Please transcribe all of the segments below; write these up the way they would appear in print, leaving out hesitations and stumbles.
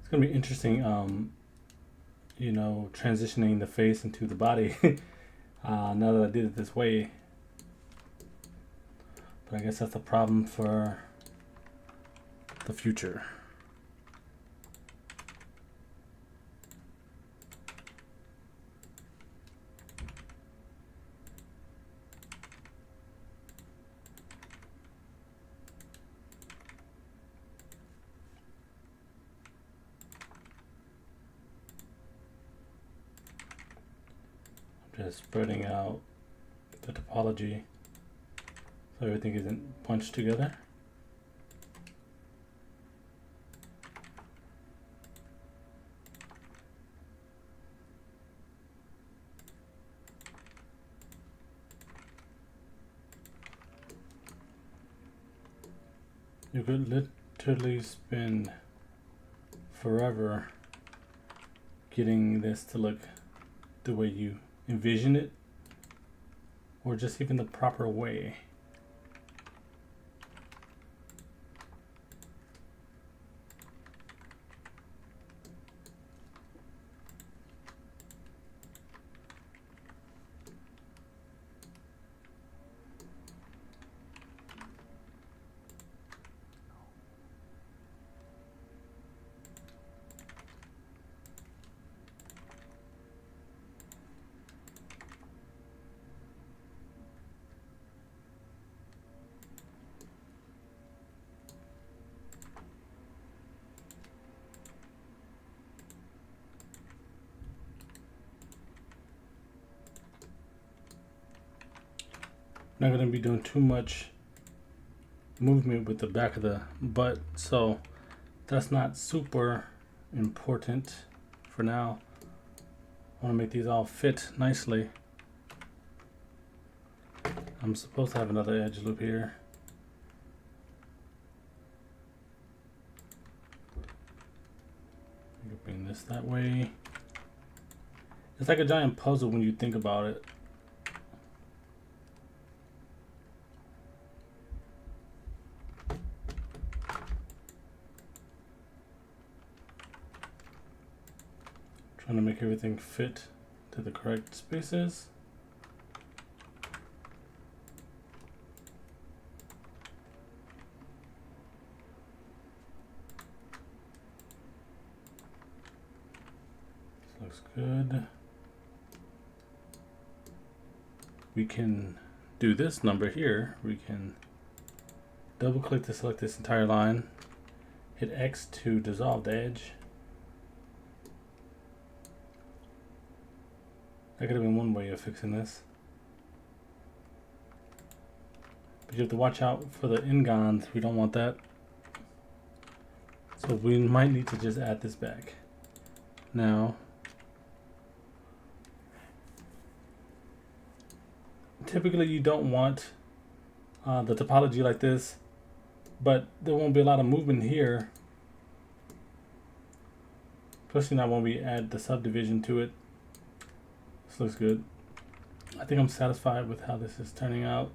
It's gonna be interesting, you know, transitioning the face into the body. Now that I did it this way, but I guess that's a problem for the future. Just spreading out the topology so everything isn't bunched together. You could literally spend forever getting this to look the way you envision it, or just even the proper way. Not going to be doing too much movement with the back of the butt, so that's not super important for now. I want to make these all fit nicely. I'm supposed to have another edge loop here. You bring this that way. It's like a giant puzzle when you think about it. Trying to make everything fit to the correct spaces. This looks good. We can do this number here. We can double click to select this entire line, hit X to dissolve the edge. That could have been one way of fixing this. But you have to watch out for the ingons. We don't want that. So we might need to just add this back. Now, typically you don't want the topology like this, but there won't be a lot of movement here. Especially not when we add the subdivision to it. This looks good. I think I'm satisfied with how this is turning out.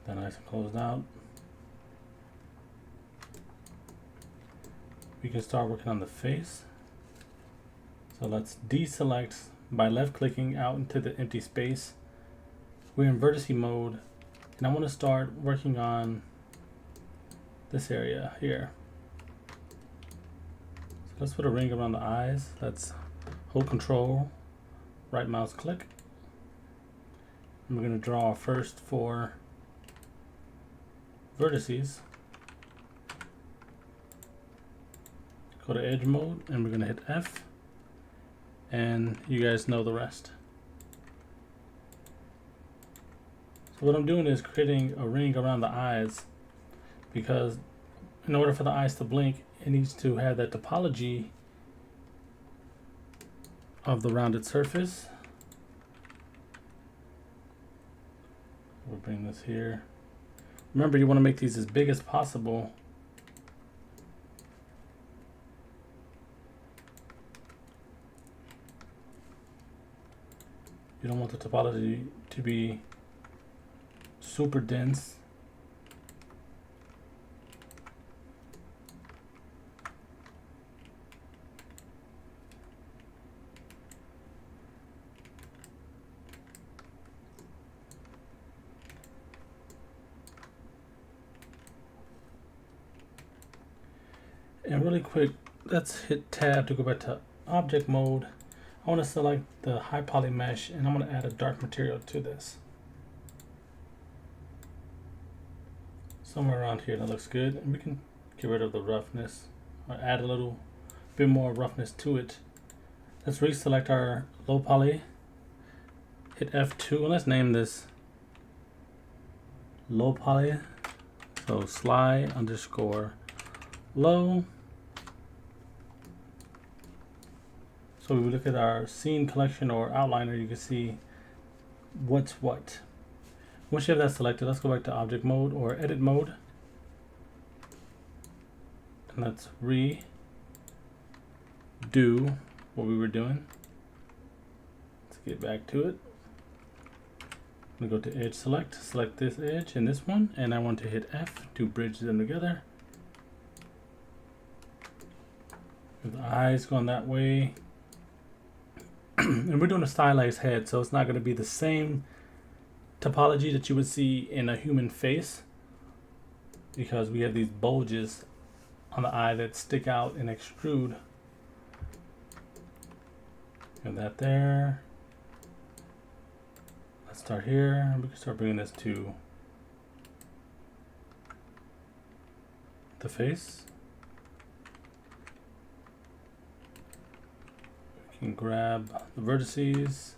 That nice and closed out. We can start working on the face. So let's deselect by left clicking out into the empty space. We're in vertice mode, and I want to start working on this area here. So let's put a ring around the eyes. Let's hold control, right mouse click. And we're going to draw first 4 vertices. Go to edge mode, and we're going to hit F. And you guys know the rest. So what I'm doing is creating a ring around the eyes, because in order for the eyes to blink, it needs to have that topology of the rounded surface. We'll bring this here. Remember, you want to make these as big as possible. You don't want the topology to be super dense. And really quick, let's hit tab to go back to object mode. I want to select the high poly mesh, and I'm going to add a dark material to this. Somewhere around here that looks good, and we can get rid of the roughness or add a little bit more roughness to it. Let's reselect our low poly, hit F2, and let's name this low poly. So sly underscore low. So we look at our scene collection or outliner, you can see what's what. Once you have that selected, let's go back to object mode or edit mode. And let's redo what we were doing. Let's get back to it. I'm gonna go to edge select, select this edge and this one, and I want to hit F to bridge them together. With the eyes going that way. And we're doing a stylized head, so it's not going to be the same topology that you would see in a human face, because we have these bulges on the eye that stick out and extrude. Have that there. Let's start here. We can start bringing this to the face. We can grab the vertices.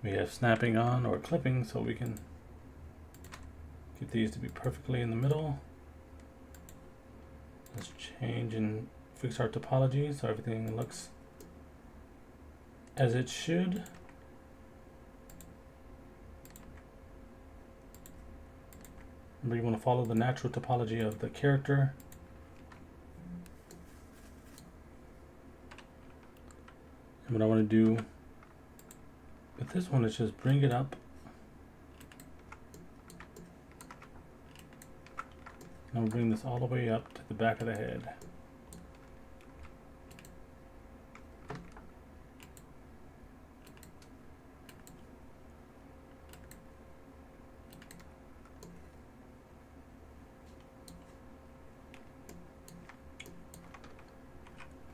We have snapping on or clipping, so we can get these to be perfectly in the middle. Let's change and fix our topology so everything looks as it should. Remember, you want to follow the natural topology of the character. And what I want to do with this one is just bring it up. And I'll bring this all the way up to the back of the head.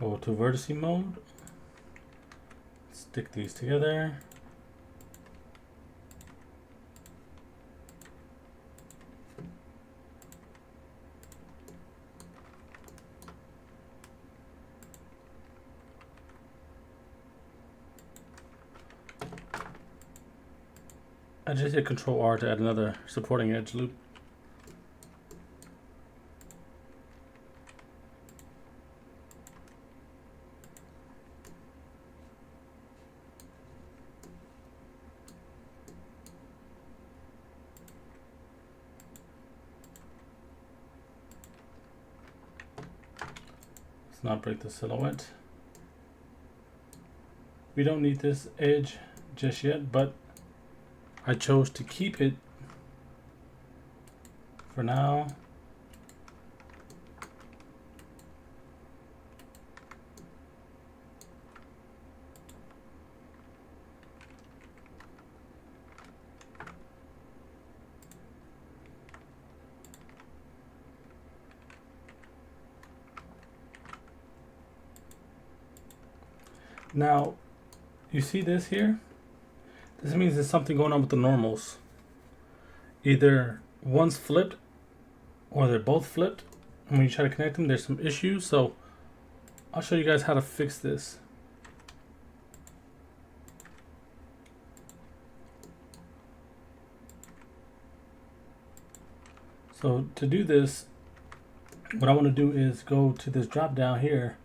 Go to vertice mode. Stick these together. I just hit Control R to add another supporting edge loop. Let's not break the silhouette. We don't need this edge just yet, but I chose to keep it for now. Now, you see this here? This means there's something going on with the normals. Either one's flipped or they're both flipped. And when you try to connect them, there's some issues. So I'll show you guys how to fix this. So to do this, what I want to do is go to this drop down here,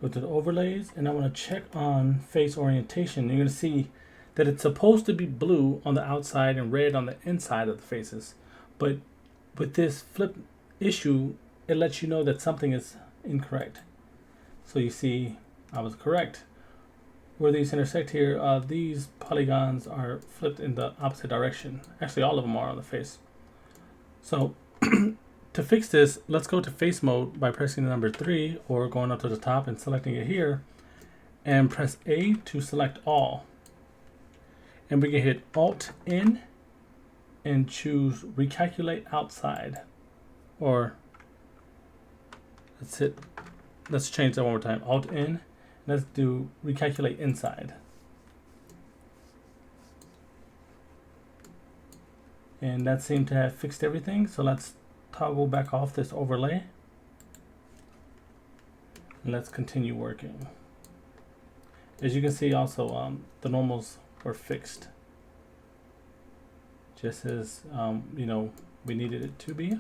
go to the overlays, and I want to check on face orientation. You're going to see that it's supposed to be blue on the outside and red on the inside of the faces. But with this flip issue, it lets you know that something is incorrect. So you see, I was correct. where these intersect here, these polygons are flipped in the opposite direction. Actually, all of them are on the face. So to fix this, let's go to face mode by pressing the number 3 or going up to the top and selecting it here, and press A to select all. And we can hit Alt N and choose recalculate outside, or let's change that one more time. Alt N, let's do recalculate inside. And that seemed to have fixed everything. So let's toggle back off this overlay. And let's continue working. As you can see also, the normals were fixed. Just as, you know, we needed it to be.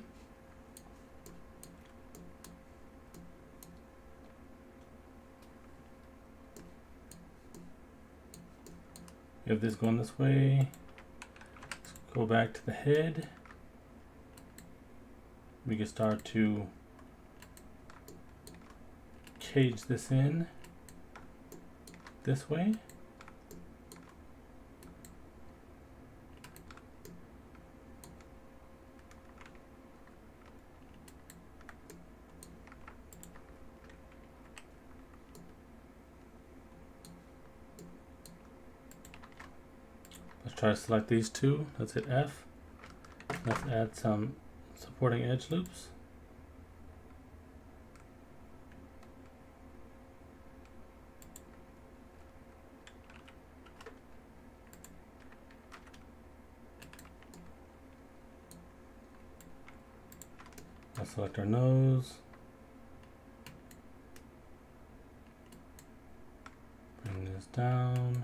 You have this going this way. Let's go back to the head. We can start to cage this in this way. Let's try to select these two. Let's hit F. Let's add some supporting edge loops. Let's select our nose. Bring this down.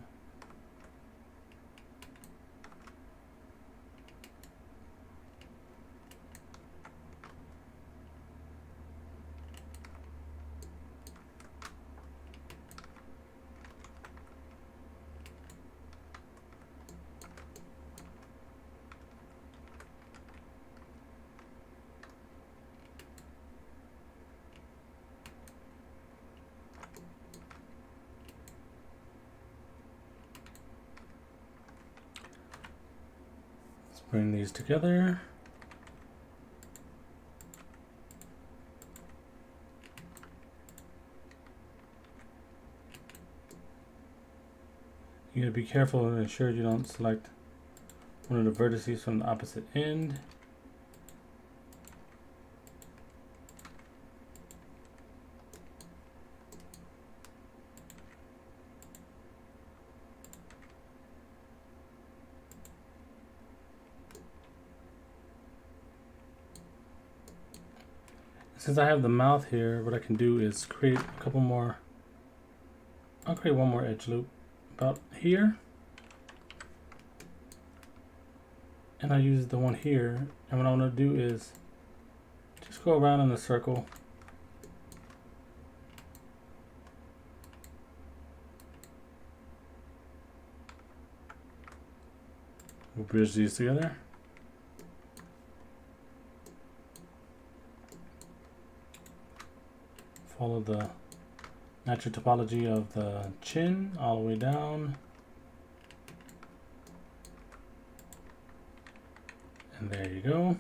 Bring these together. You gotta be careful and ensure you don't select one of the vertices from the opposite end. Since I have the mouth here, what I can do is create a couple more. I'll create one more edge loop about here. And I'll use the one here. And what I want to do is just go around in a circle. We'll bridge these together. Follow the natural topology of the chin all the way down. And there you go.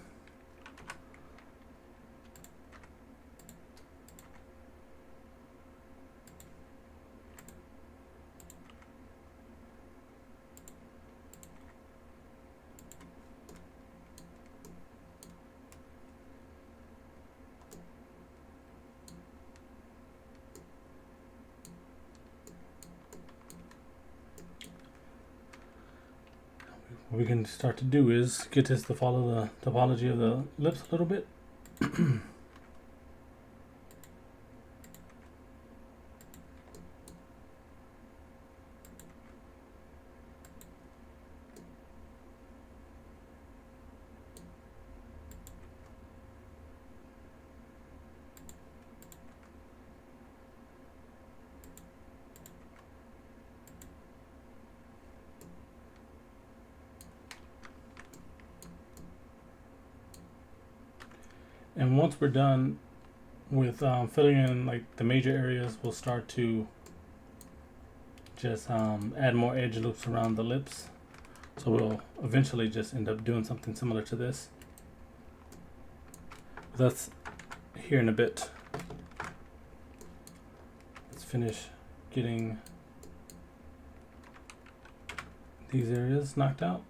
What we can start to do is get this to follow the topology of the lips a little bit. And once we're done with filling in like the major areas, we'll start to just add more edge loops around the lips. So we'll eventually just end up doing something similar to this. That's here in a bit. Let's finish getting these areas knocked out.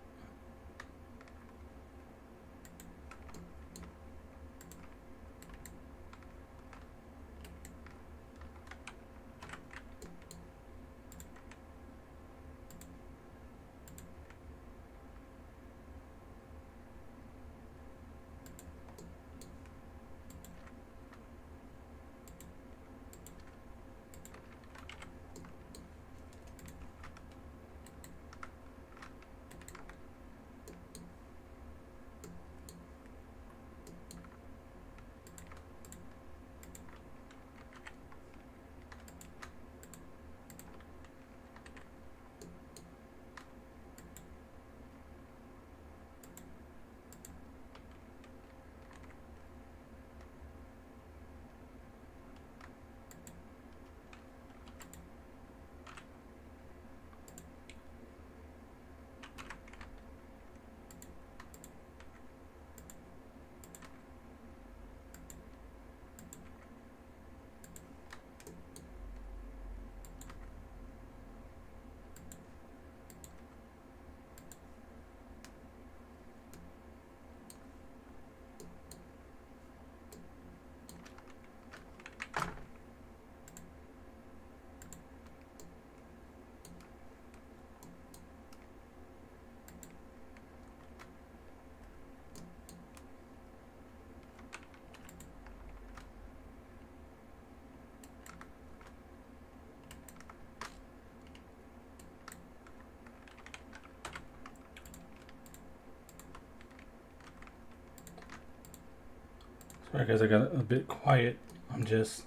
Sorry guys, I got a bit quiet. I'm just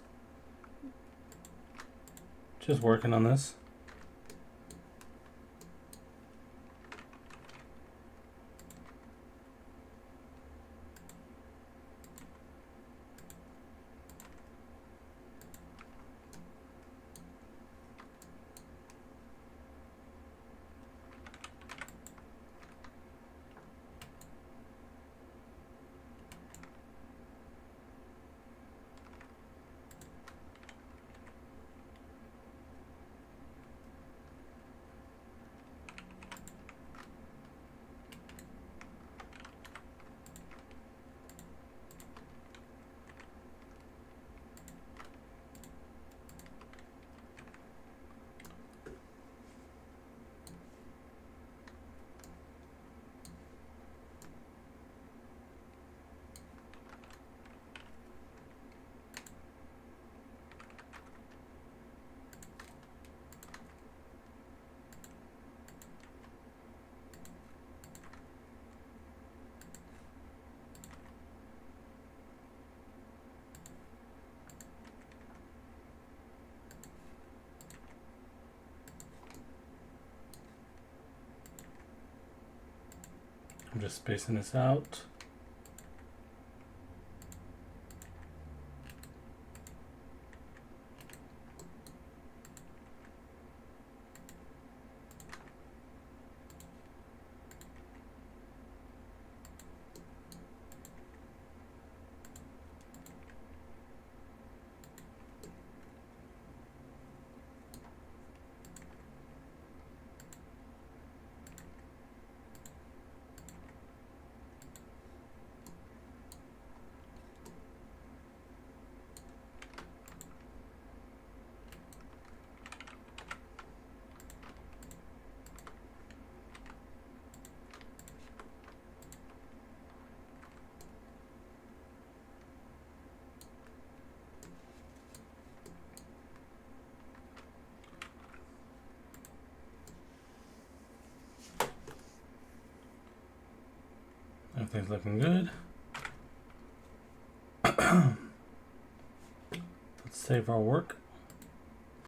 working on this. I'm just spacing this out. Everything's looking good. Let's save our work.